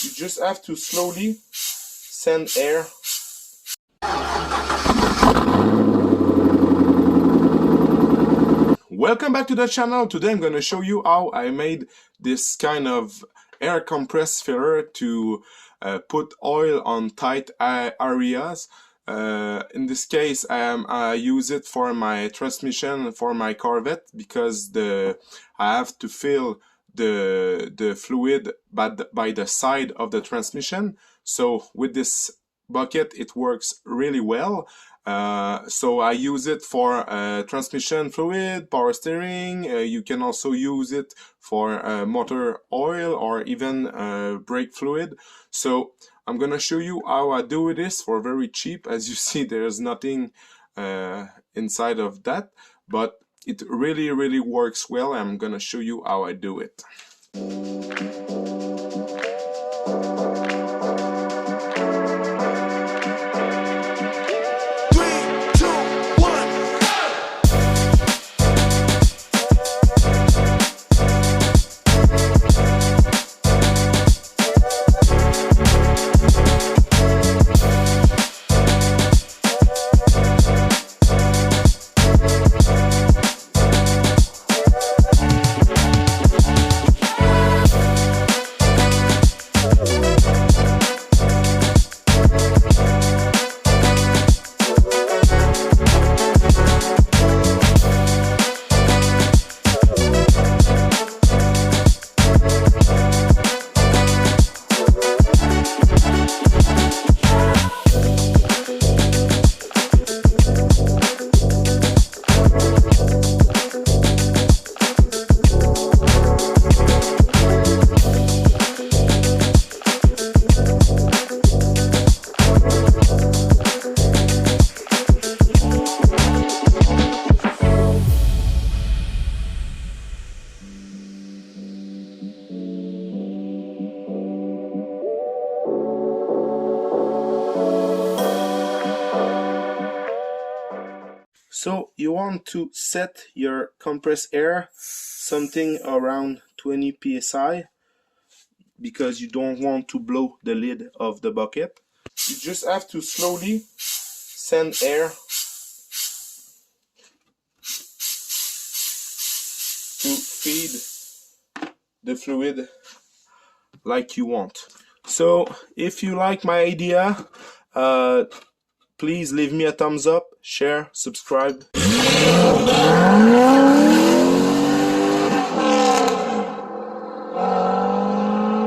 You just have to slowly send air. Welcome back to the channel. Today I'm going to show you how I made this kind of air compressed filler to put oil on tight areas. In this case, I use it for my transmission for my Corvette because I have to fill the fluid by the side of the transmission. So with this bucket it works really well. So I use it for transmission fluid, power steering. You can also use it for motor oil or even brake fluid. So I'm gonna show you how I do this for very cheap. As you see, there's nothing inside of that, but it really works well. I'm gonna show you how I do it. So you want to set your compressed air something around 20 psi because you don't want to blow the lid of the bucket. You just have to slowly send air to feed the fluid like you want. So if you like my idea, please leave me a thumbs up, share, subscribe.